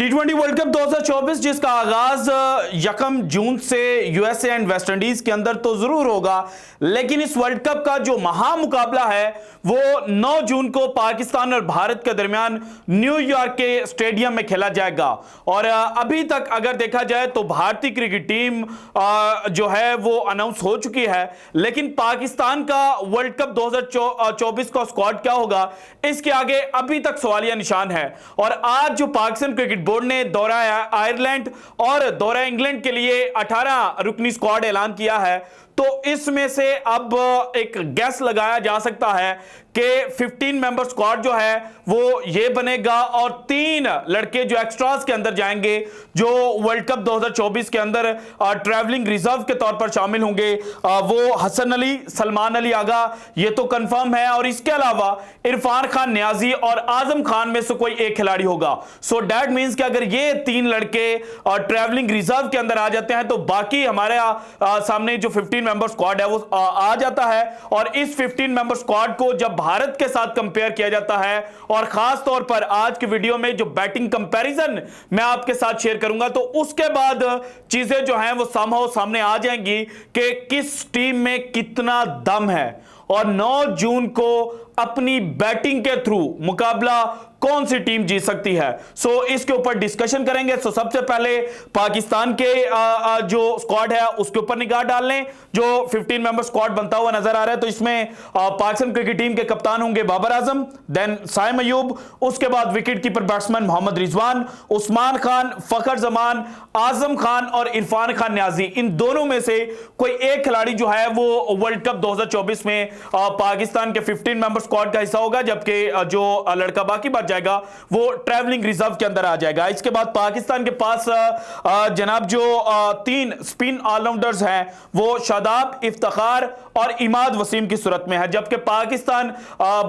टी20 world cup 2024 जिसका आगाज 1 जून से यूएसए एंड वेस्ट इंडीज के अंदर तो जरूर होगा, लेकिन इस वर्ल्ड कप का जो महामुकाबला है वो 9 जून को पाकिस्तान और भारत के दरमियान न्यूयॉर्क के स्टेडियम में खेला जाएगा। और अभी तक अगर देखा जाए तो भारतीय क्रिकेट टीम जो है वो अनाउंस हो चुकी है, लेकिन पाकिस्तान का वर्ल्ड कप 2024 का स्क्वाड क्या होगा इसके आगे अभी तक सवालिया निशान है। और आज जो पाकिस्तान क्रिकेट बोर्ड ने दौरा आयरलैंड और दौरा इंग्लैंड के लिए 18 रुकनी स्क्वाड ऐलान किया है, तो इसमें से अब एक गैस लगाया जा सकता है कि 15 मेंबर स्क्वाड जो है वो ये बनेगा और 3 लड़के जो एक्स्ट्रास के अंदर जाएंगे जो वर्ल्ड कप 2024 के अंदर ट्रैवलिंग रिजर्व के तौर पर शामिल होंगे, वो हसन अली, सलमान अली आगा, ये तो कंफर्म है। और इसके अलावा इरफान खान, नियाजी और आजम खान में से कोई एक खिलाड़ी होगा। सो दैट मींस कि अगर ये 3 लड़के ट्रैवलिंग रिजर्व के अंदर आ जाते हैं तो बाकी हमारे सामने जो 15 मेंबर स्क्वाड है वो आ जाता है। और इस 15 मेंबर स्क्वाड को जब भारत के साथ कंपेयर किया जाता है, और खास तौर पर आज की वीडियो में जो बैटिंग कंपैरिजन मैं आपके साथ शेयर करूंगा, तो उसके बाद चीजें जो हैं वो सामने आ जाएंगी कि किस टीम में कितना दम है और 9 जून को अपनी बैटिंग के थ्रू मुकाबला कौन सी टीम जीत सकती है। सो इसके ऊपर डिस्कशन करेंगे। सो सबसे पहले पाकिस्तान के जो स्क्वाड है उसके ऊपर निगाह डाल लें। जो 15 मेंबर स्क्वाड बनता हुआ नजर आ रहा है, तो इसमें पाकिस्तान क्रिकेट टीम के कप्तान होंगे बाबर आजम, देन साइम अयूब, उसके बाद wicket keeper batsman Mohammad Rizwan, Usman Khan, Fakhar Zaman, Azam Khan और इरफान खान नियाजी। इन दोनों में से कोई एक खिलाड़ी जो है वो वर्ल्ड कप 2024 में पाकिस्तान के 15 मेंबर स्क्वाड का हिस्सा होगा, जबकि जो लड़का बाकी बच जाएगा वो ट्रैवलिंग रिजर्व के अंदर आ जाएगा। इसके बाद पाकिस्तान के पास जनाब जो 3 स्पिन ऑलराउंडर्स हैं वो शादाब, इफ्तिखार और इमाद वसीम की सूरत में है, जबकि पाकिस्तान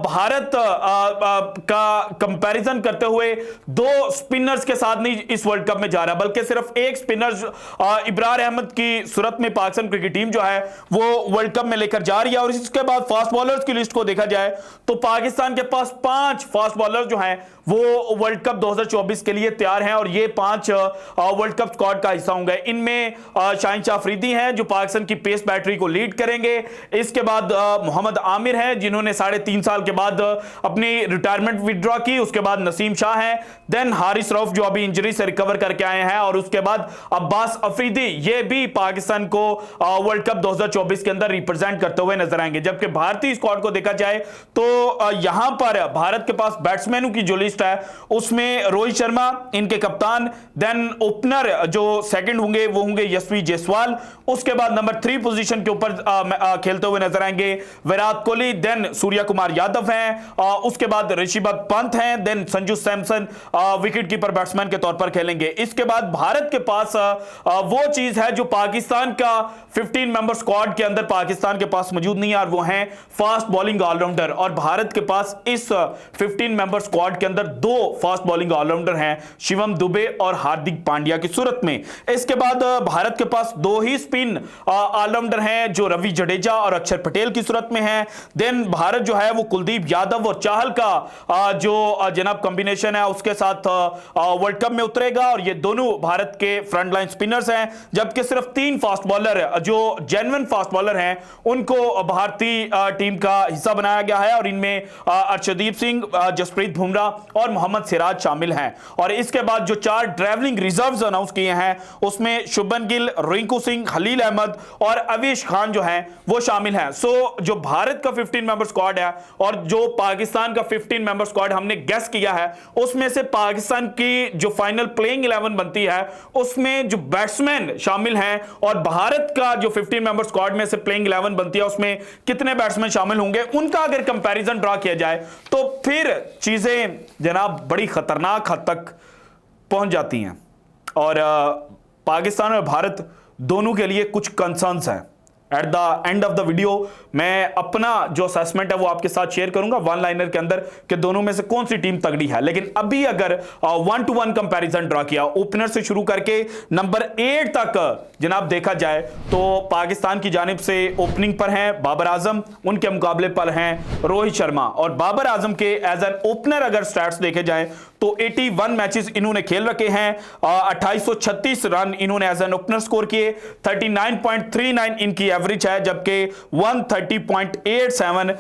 भारत का कंपैरिजन करते हुए 2 स्पिनर्स के साथ नहीं इस वर्ल्ड कप में जा रहा, बल्कि सिर्फ एक स्पिनर इब्रार अहमद की सूरत में पाकिस्तान क्रिकेट टीम जो है वो वर्ल्ड कप में लेकर जा रही है। और इसके बाद फास्ट बॉलर्स की लिस्ट को देखा जाए तो पाकिस्तान के पास 5 फास्ट बॉलर जो हैं वो वर्ल्ड कप 2024 के लिए तैयार हैं, और ये 5 वर्ल्ड कप स्क्वाड का हिस्सा होंगे। इनमें शाहीन शाह अफरीदी हैं जो पाकिस्तान की पेस बैटरी को लीड करेंगे। इसके बाद मोहम्मद आमिर हैं जिन्होंने 3.5 साल के बाद अपनी रिटायरमेंट विड्रॉ की। उसके बाद नसीम शाह हैं, देन हारिस रऊफ जो अभी इंजरी से रिकवर करके आए हैं, और उसके बाद अब्बास अफरीदी, ये भी पाकिस्तान को वर्ल्ड कप 2024 के अंदर रिप्रेजेंट करते हुए नजर आएंगे। जबकि भारतीय स्क्वाड को देखा जाए तो यहां पर भारत के पास बैट्समैनों की जो लिस्ट है उसमें रोहित शर्मा इनके कप्तान, देन ओपनर जो सेकंड होंगे वो होंगे यशस्वी जायसवाल। उसके बाद नंबर 3 पोजीशन के ऊपर खेलते हुए नजर आएंगे विराट कोहली, देन सूर्य कुमार यादव हैं, उसके बाद ऋषभ पंत हैं, then Sanju Samson wicket keeper batsman के तौर पर खेलेंगे। इसके बाद भारत के पास वो चीज है जो पाकिस्तान का 15 मेंबर स्क्वाड के अंदर पाकिस्तान के पास मौजूद नहीं है, और वो हैं फास्ट बॉलिंग ऑलराउंडर। और भारत के पास इस 15 मेंबर स्क्वाड के अंदर 2 फास्ट बॉलिंग ऑलराउंडर हैं, शिवम दुबे और हार्दिक पांड्या की सूरत में। इसके बाद भारत के पास 2 ही स्पिन ऑलराउंडर हैं जो रवि जडेजा और अक्षर पटेल की सूरत में हैं। देन भारत जो है वो कुलदीप यादव और चाहल का जो जनाब कॉम्बिनेशन है उसके साथ वर्ल्ड कप में उतरेगा, और ये दोनों भारत के फ्रंट लाइन स्पिनर्स हैं। जबकि सिर्फ 3 फास्ट बॉलर जो जेन्युइन फास्ट बॉलर हैं उनको भारतीय टीम का हिस्सा बनाया गया है, और इनमें अर्शदीप सिंह, जसप्रीत बुमराह और मोहम्मद सिराज शामिल हैं। और इसके बाद जो 4 ट्रैवलिंग रिजर्व्स अनाउंस किए हैं उसमें शुभमन गिल, रिंकू सिंह, खलील अहमद और अवेश खान जो हैं वो शामिल हैं। सो जो भारत का 15 मेंबर स्क्वाड है और जो पाकिस्तान का 15 मेंबर स्क्वाड हमने गेस किया है, उसमें से पाकिस्तान की जो फाइनल प्लेइंग 11 बनती है उसमें जो बैट्समैन शामिल हैं, और भारत का जो 15 मेंबर स्क्वाड में से प्लेइंग 11 बनती है उसमें कितने बैट्समैन शामिल होंगे, उनका अगर कंपैरिजन ड्रा किया जाए तो फिर चीजें जनाब बड़ी खतरनाक हद तक पहुंच जाती हैं। और पाकिस्तान और भारत दोनों के लिए कुछ कंसर्न्स हैं। At the end of the video मैं अपना जो असेसमेंट है वो आपके साथ शेयर करूंगा 1 लाइनर के अंदर कि दोनों में से कौन सी टीम तगड़ी है। लेकिन अभी अगर 1-to-1 कंपैरिजन ड्रा किया ओपनर से शुरू करके नंबर 8 तक जनाब देखा जाए तो पाकिस्तान की जानिब से ओपनिंग पर हैं बाबर आजम, उनके मुकाबले पर हैं रोहित शर्मा। और बाबर आजम के एज एन ओपनर अगर स्टैट्स देखे जाए तो 81 मैचेस इन्होंने खेल रखे हैं, 2836 रन इन्होंने एज एन ओपनर स्कोर किए, 39.39 इनकी एवरेज है, जबकि 130.87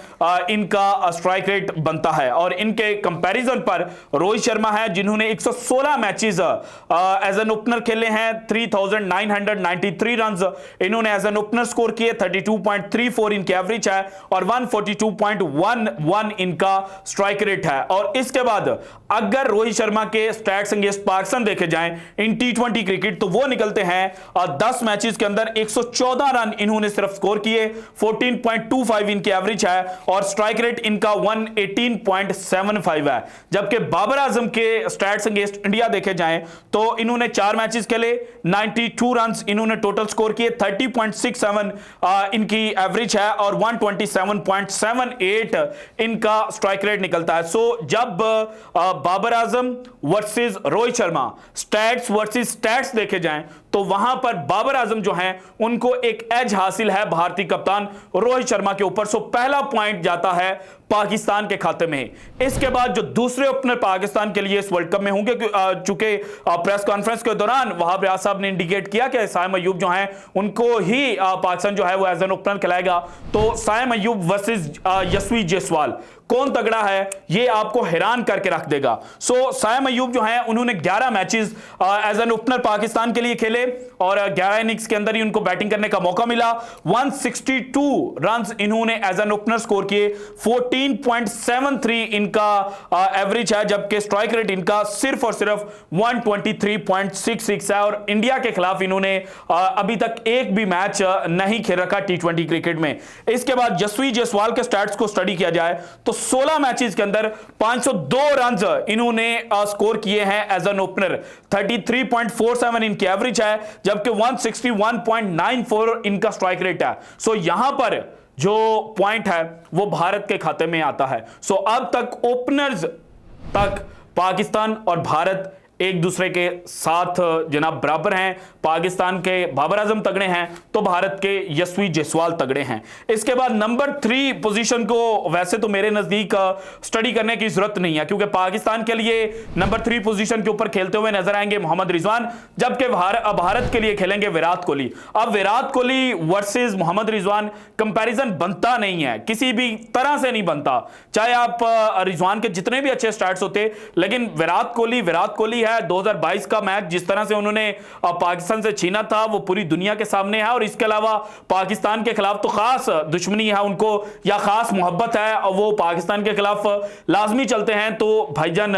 इनका स्ट्राइक रेट बनता है। और इनके कंपैरिजन पर रोहित शर्मा है जिन्होंने 116 मैचेस एज एन ओपनर खेले हैं, 3993 रन इन्होंने एज एन ओपनर स्कोर किए, 32.34 इनकी एवरेज है और 142.11 इनका स्ट्राइक रेट है। और इसके बाद अगर रोहित शर्मा के स्टैट्स अगेंस्ट पाकिस्तान देखे जाएं इन टी20 क्रिकेट, तो वो निकलते हैं 10 मैचेस के अंदर 114 रन इन्होंने सिर्फ स्कोर किए, 14.25 इनकी एवरेज है और स्ट्राइक रेट इनका 118.75 है। जबकि बाबर आजम के स्टैट्स अगेंस्ट इंडिया देखे जाएं तो इन्होंने 4 मैचेस खेले, 92 रन इन्होंने टोटल स्कोर किए, 30.67 इनकी एवरेज है और 127.78 इनका स्ट्राइक रेट निकलता है। सो जब Babar Azam versus Rohit Sharma stats versus stats देखे जाएं तो वहां पर बाबर आजम जो हैं उनको एक एज हासिल है भारतीय कप्तान रोहित शर्मा के ऊपर। सो पहला पॉइंट जाता है पाकिस्तान के खाते में। इसके बाद जो दूसरे ओपनर पाकिस्तान के लिए इस वर्ल्ड कप में होंगे, चूंकि प्रेस कॉन्फ्रेंस के दौरान वहाब रियाज साहब ने इंडिकेट किया कि साइम अयूब जो हैं उनको ही पाकिस्तान जो है वो एज एन ओपनर खिलाएगा। तो साइम अयूब वर्सेस यशवी जायसवाल कौन तगड़ा है ये आपको हैरान करके रख देगा। सो साइम अयूब जो हैं उन्होंने 11 matches as an opener Pakistan के लिए खेले और 11 इनिंग्स के अंदर ही उनको बैटिंग करने का मौका मिला। 162 रन इन्होंने एज एन ओपनर स्कोर किए, 14.73 इनका एवरेज है, जबकि स्ट्राइक रेट इनका सिर्फ और सिर्फ 123.66 है। और इंडिया के खिलाफ इन्होंने अभी तक एक भी मैच नहीं खेल रखा टी20 क्रिकेट में। इसके बाद यशवी जायसवाल के स्टैट्स को स्टडी किया जाए तो 16 मैचेस के अंदर 502 रन इन्होंने स्कोर किए हैं एज एन ओपनर, 33.47 इनकी एवरेज है, जबकि 161.94 इनका स्ट्राइक रेट है। सो यहां पर जो पॉइंट है वो भारत के खाते में आता है। सो अब तक ओपनर्स तक पाकिस्तान और भारत एक दूसरे के साथ जनाब बराबर हैं। पाकिस्तान के बाबर आजम तगड़े हैं तो भारत के यशवी जायसवाल तगड़े हैं। इसके बाद नंबर 3 पोजीशन को वैसे तो मेरे नजदीक स्टडी करने की जरूरत नहीं है, क्योंकि पाकिस्तान के लिए नंबर 3 पोजीशन के ऊपर खेलते हुए नजर आएंगे मोहम्मद रिजवान, जबकि भारत के लिए खेलेंगे विराट कोहली। अब विराट कोहली वर्सेस मोहम्मद रिजवान कंपैरिजन बनता नहीं है, किसी भी तरह से नहीं बनता, चाहे आप रिजवान के जितने भी अच्छे स्टार्ट्स होते, लेकिन विराट कोहली है। 2022 का मैच जिस तरह से उन्होंने पाकिस्तान से छीना था वो पूरी दुनिया के सामने है। और इसके अलावा पाकिस्तान के खिलाफ तो खास दुश्मनी है उनको या खास मोहब्बत है और वो पाकिस्तान के खिलाफ लाजमी चलते हैं। तो भाईजान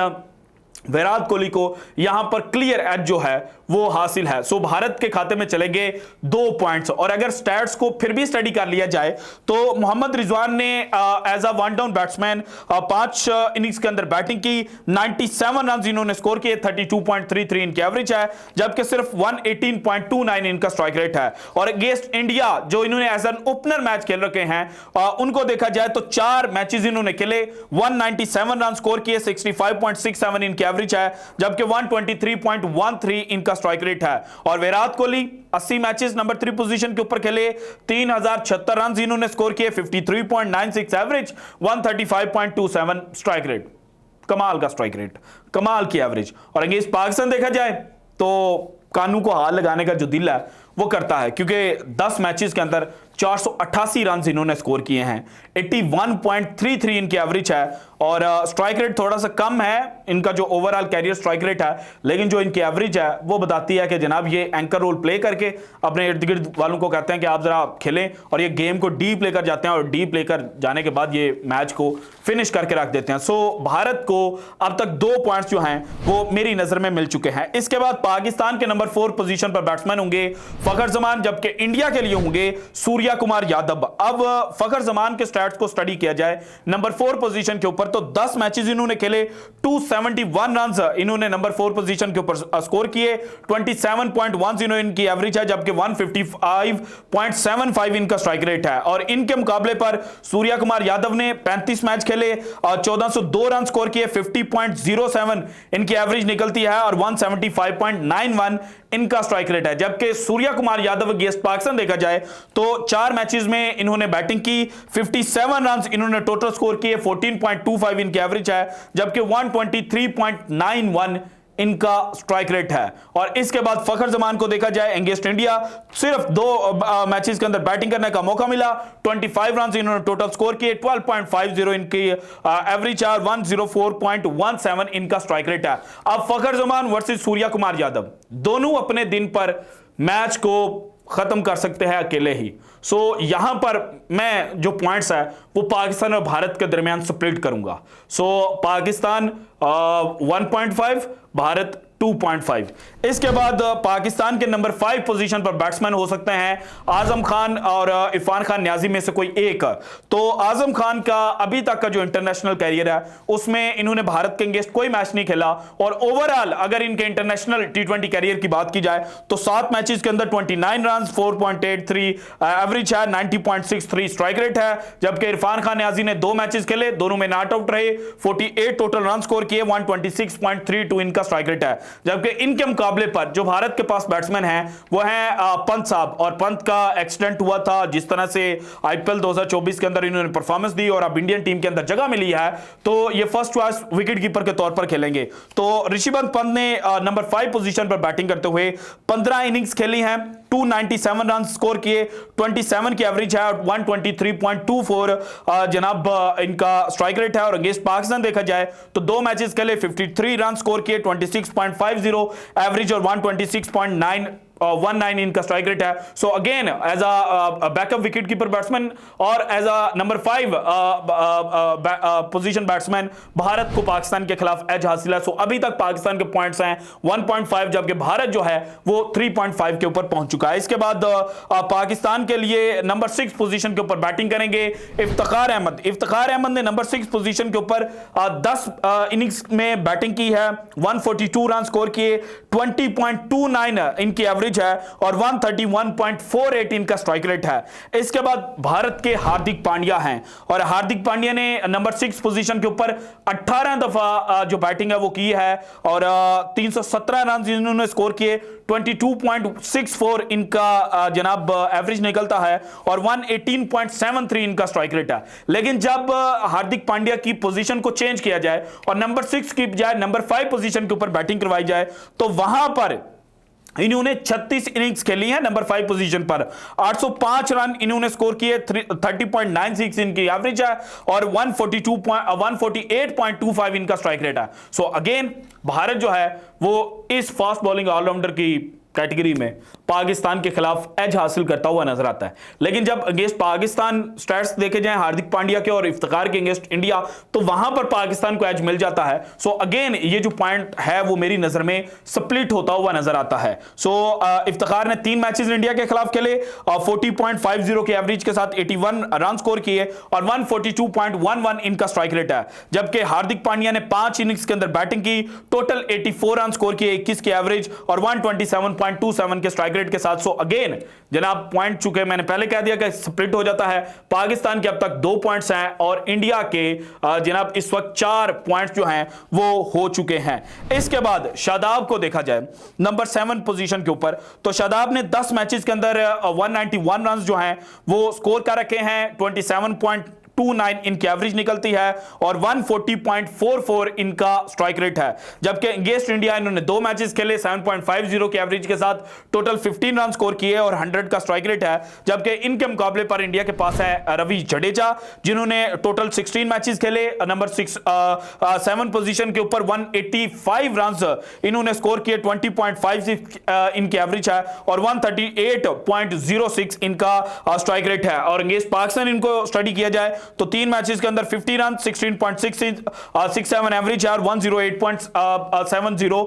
विराट कोहली को यहां पर क्लियर एज जो है वो हासिल है। सो भारत के खाते में चलेंगे 2 पॉइंट्स। और अगर स्टैट्स को फिर भी स्टडी कर लिया जाए तो मोहम्मद रिजवान ने as a one down batsman 5 innings के अंदर बैटिंग की, 97 रन इन्होंने स्कोर किए, 32.33 इनकी एवरेज है, जबकि सिर्फ 118.29 इनका स्ट्राइक रेट है। और अगेंस्ट इंडिया जो इन्होंने एज एन ओपनर मैच खेल रखे हैं उनको देखा जाए तो 4 मैचेस इन्होंने खेले, 197 रन स्कोर किए, 65.67 इनकी एवरेज है, जबकि 123.13 इनका स्ट्राइक रेट है। और Virat Kohli 80 matches number 3 position के ऊपर खेले, 3076 रन इन्होंने स्कोर किए, 53.96 एवरेज, 135.27 स्ट्राइक रेट। कमाल का स्ट्राइक रेट, कमाल की एवरेज। और अगेंस्ट पाकिस्तान देखा जाए तो कानू को हाथ लगाने का जो दिल है वो करता है, क्योंकि 10 मैचेस के अंदर 488 रन इन्होंने स्कोर किए हैं, 81.33 इनकी एवरेज है। और स्ट्राइक रेट थोड़ा सा कम है इनका जो ओवरऑल कैरियर स्ट्राइक रेट है, लेकिन जो इनकी एवरेज है वो बताती है कि जनाब ये एंकर रोल प्ले करके अपने इर्द गिर्द वालों को कहते हैं कि आप जरा खेलें, और ये गेम को डीप लेकर जाते हैं और डीप लेकर जाने के बाद ये मैच को फिनिश करके रख देते हैं। सो भारत को अब तक 2 पॉइंट्स जो हैं वो मेरी नजर में मिल चुके हैं। इसके बाद पाकिस्तान के नंबर 4 पोजीशन पर बैट्समैन होंगे फखर जमान, जबकि इंडिया के लिए होंगे सूर्या कुमार यादव। अब फखर जमान के स्टैट्स को स्टडी किया जाए नंबर 4 पोजीशन के ऊपर तो 10 मैचेस इन्होंने खेले, 271 रन इन्होंने नंबर 4 पोजीशन के ऊपर स्कोर किए, 27.10 इनकी एवरेज है, जबकि 155.75 इनका स्ट्राइक रेट है। और इनके मुकाबले पर सूर्या कुमार यादव ने 35 मैच खेले और 1402 रन स्कोर किए, 50.07 इनकी एवरेज निकलती है और 175.91 इनका स्ट्राइक रेट है। जबकि सूर्या कुमार यादव अगेंस्ट पाकिस्तान देखा जाए तो 4 मैचेस में इन्होंने बैटिंग की, 57 रन इन्होंने टोटल स्कोर किए, 14.25 इनकी एवरेज है, जबकि 123.91 इनका स्ट्राइक रेट है। और इसके बाद फखर जमान को देखा जाए अगेंस्ट इंडिया, सिर्फ 2 मैचेस के अंदर बैटिंग करने का मौका मिला, 25 रन इन्होंने टोटल स्कोर किए, 12.50 इनकी एवरेज है, 104.17 इनका स्ट्राइक रेट है। अब फखर जमान वर्सेस सूर्या कुमार यादव दोनों अपने दिन पर मैच को खत्म कर सकते हैं अकेले ही। सो यहां पर मैं जो पॉइंट्स है वो पाकिस्तान और भारत के दरमियान स्प्लिट करूंगा। सो पाकिस्तान 1.5, भारत 2.5। इसके बाद पाकिस्तान के नंबर 5 पोजीशन पर बैट्समैन हो सकते हैं आजम खान और इरफान खान न्याजी में से कोई एक। तो आजम खान का अभी तक का जो इंटरनेशनल कैरियर है उसमें इन्होंने भारत के अगेंस्ट कोई मैच नहीं खेला, और ओवरऑल अगर इनके इंटरनेशनल T20 कैरियर की बात की जाए तो 7 मैचेस के अंदर 29 रन, 4.83 एवरेज है, 90.63 स्ट्राइक रेट है। जबकि इरफान खान न्याजी ने 2 मैचेस खेले, दोनों में नॉट आउट रहे, 48 टोटल रन स्कोर किए, 126.32 इनका स्ट्राइक रेट है। जबकि इनके मुकाबले पर जो भारत के पास बैट्समैन हैं वो हैं पंत साहब, और पंत का एक्सीडेंट हुआ था, जिस तरह से आईपीएल 2024 के अंदर इन्होंने परफॉर्मेंस दी और अब इंडियन टीम के अंदर जगह मिली है, तो ये फर्स्ट चॉइस विकेट कीपर के तौर पर खेलेंगे। तो ऋषभ पंत ने नंबर 5 पोजीशन पर बैटिंग करते हुए 15 इनिंग्स खेली हैं, 297 रन स्कोर किए, 27 की एवरेज है, 123.24 जनाब इनका स्ट्राइक रेट है। और अगेंस्ट पाकिस्तान देखा जाए तो 2 मैचेस खेले, 53 रन स्कोर किए, 26.50 एवरेज और 126.19 इनका स्ट्राइक रेट है। So again as a backup wicket keeper batsman और as a number 5 position batsman Bharat को पाकिस्तान के खिलाफ एज हासिल है। सो अभी तक पाकिस्तान के पॉइंट्स हैं 1.5, जबकि भारत जो है वो 3.5 के ऊपर पहुंच चुका है। इसके बाद पाकिस्तान के लिए नंबर 6 पोजीशन के ऊपर बैटिंग करेंगे इफ्तिखार अहमद। इफ्तिखार अहमद ने नंबर 6 पोजीशन के ऊपर 10 इनिंग्स में बैटिंग की है, 142 रन स्कोर किए, 20.29 इनकी एवरेज है और 131.48 इनका स्ट्राइक रेट है। इसके बाद भारत के हार्दिक पांड्या हैं, और हार्दिक पांड्या ने नंबर 6 पोजीशन के ऊपर 18 दफा जो बैटिंग है वो की है, और 317 रन इन्होंने स्कोर किए, 22.64 इनका जनाब एवरेज निकलता है और 118.73 इनका स्ट्राइक रेट है। लेकिन जब हार्दिक पांड्या की पोजीशन को चेंज किया जाए और नंबर 6 की बजाय नंबर 5 पोजीशन के ऊपर बैटिंग करवाई जाए तो वहां पर इन्होंने 36 इनिंग्स खेली हैं नंबर 5 पोजीशन पर, 805 रन इन्होंने स्कोर किए, 30.96 इनकी एवरेज है और 148.25 इनका स्ट्राइक रेट है। सो अगेन भारत जो है वो इस फास्ट बॉलिंग ऑलराउंडर की कैटेगरी में पाकिस्तान के खिलाफ एज हासिल करता हुआ नजर आता है। लेकिन जब अगेंस्ट पाकिस्तान स्टैट्स देखे जाएं हार्दिक पांड्या के और इफ्तिखार के अगेंस्ट इंडिया, तो वहां पर पाकिस्तान को एज मिल जाता है। सो अगेन ये जो पॉइंट है वो मेरी नजर में स्प्लिट होता हुआ नजर आता है। सो इफ्तिखार ने 3 मैचेस इंडिया के खिलाफ खेले, 40.50 के एवरेज के साथ 81 रन स्कोर किए और 142.11 इनका स्ट्राइक रेट है। जबकि हार्दिक पांड्या ने 5 इनिंग्स के अंदर बैटिंग की, टोटल 84 रन स्कोर किए, 21 की एवरेज और 127.27 के स्ट्राइक रेट के साथ। सो अगेन जनाब पॉइंट चुके मैंने पहले कह दिया कि स्प्लिट हो जाता है। पाकिस्तान के अब तक 2 पॉइंट्स हैं और इंडिया के जनाब इस वक्त 4 पॉइंट्स जो हैं वो हो चुके हैं। इसके बाद शादाब को देखा जाए नंबर 7 पोजीशन के ऊपर, तो शादाब ने 10 मैचेस के अंदर 191 रन जो हैं वो स्कोर कर रखे हैं, 27.29 इनकी एवरेज निकलती है और 140.44 इनका स्ट्राइक रेट है। जबकि अगेंस्ट इंडिया इन्होंने 2 मैचेस खेले, 7.50 की एवरेज के साथ टोटल 15 रन स्कोर किए और 100 का स्ट्राइक रेट है। जबकि इनके मुकाबले पर इंडिया के पास है रवि जडेजा, जिन्होंने टोटल 16 मैचेस खेले, नंबर 7 पोजीशन के ऊपर 185 रन इन्होंने स्कोर किए, 20.56 इनकी एवरेज है और 138.06 इनका स्ट्राइक रेट है। और अगेंस्ट पाकिस्तान इनको स्टडी किया जाए तो 3 मैचेस के अंदर 50 रन, 16.67 एवरेज है और 108.70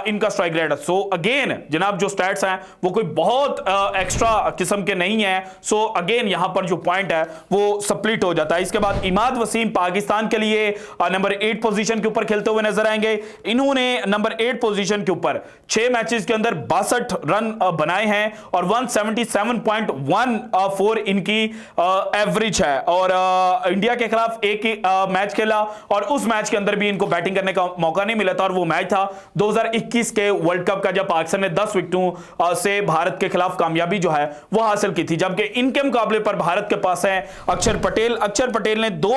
इनका स्ट्राइक रेट है। सो अगेन जनाब जो स्टैट्स हैं वो कोई बहुत एक्स्ट्रा किस्म के नहीं है। सो अगेन यहां पर जो पॉइंट है वो स्प्लिट हो जाता है। इसके बाद इमाद वसीम पाकिस्तान के लिए नंबर 8 पोजीशन के ऊपर खेलते हुए नजर आएंगे। इन्होंने नंबर 8 पोजीशन के ऊपर 6 मैचेस के अंदर 62 रन बनाए हैं और 177.14 इनकी एवरेज है और इंडिया के खिलाफ एक ही मैच खेला और उस मैच के अंदर भी इनको बैटिंग करने का मौका नहीं मिला था, और वो मैच था 2021 के वर्ल्ड कप का, जब पाकिस्तान ने 10 विकेटों से भारत के खिलाफ कामयाबी जो है वो हासिल की थी। जबकि इनके मुकाबले पर भारत के पास है अक्षर पटेल। अक्षर पटेल ने 2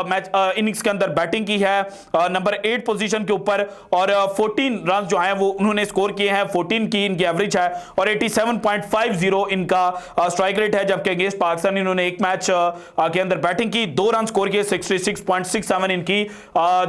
मैच इनिंग्स के अंदर बैटिंग की है नंबर 8 पोजीशन के ऊपर, और 14 रन जो है वो उन्होंने स्कोर किए हैं, 14 की इनकी एवरेज है और 87.50 इनका स्ट्राइक रेट है। जबकि अगेंस्ट पाकिस्तान इन्होंने एक मैच के अंदर बैटिंग की, 2 रन स्कोर किए, 66.67 इनकी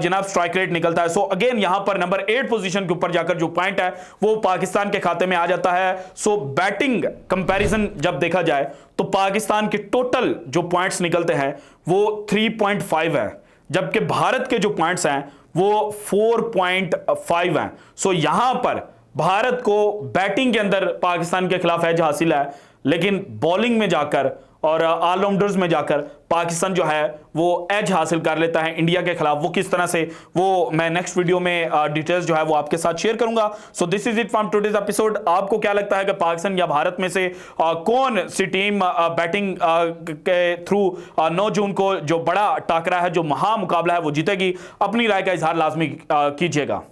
जनाब स्ट्राइक रेट निकलता है। सो अगेन यहां पर नंबर 8 पोजीशन के ऊपर जाकर जो पॉइंट है वो पाकिस्तान के खाते में आ जाता है। सो बैटिंग कंपैरिजन जब देखा जाए तो पाकिस्तान के टोटल जो पॉइंट्स निकलते हैं वो 3.5 है, जबकि भारत के जो पॉइंट्स हैं वो 4.5 हैं। सो यहां पर भारत को बैटिंग के अंदर पाकिस्तान के खिलाफ एज हासिल है, लेकिन बॉलिंग में जाकर और ऑलराउंडर्स में जाकर पाकिस्तान जो है वो एज हासिल कर लेता है इंडिया के खिलाफ। वो किस तरह से, वो मैं नेक्स्ट वीडियो में डिटेल्स जो है वो आपके साथ शेयर करूंगा। So this is it from today's episode. आपको क्या लगता है कि पाकिस्तान या भारत में से कौन सी टीम बैटिंग के थ्रू 9 जून को जो बड़ा टाकरा है, जो महामुकाबला है, वो जीतेगी? अपनी राय का इजहार लाजमी कीजिएगा।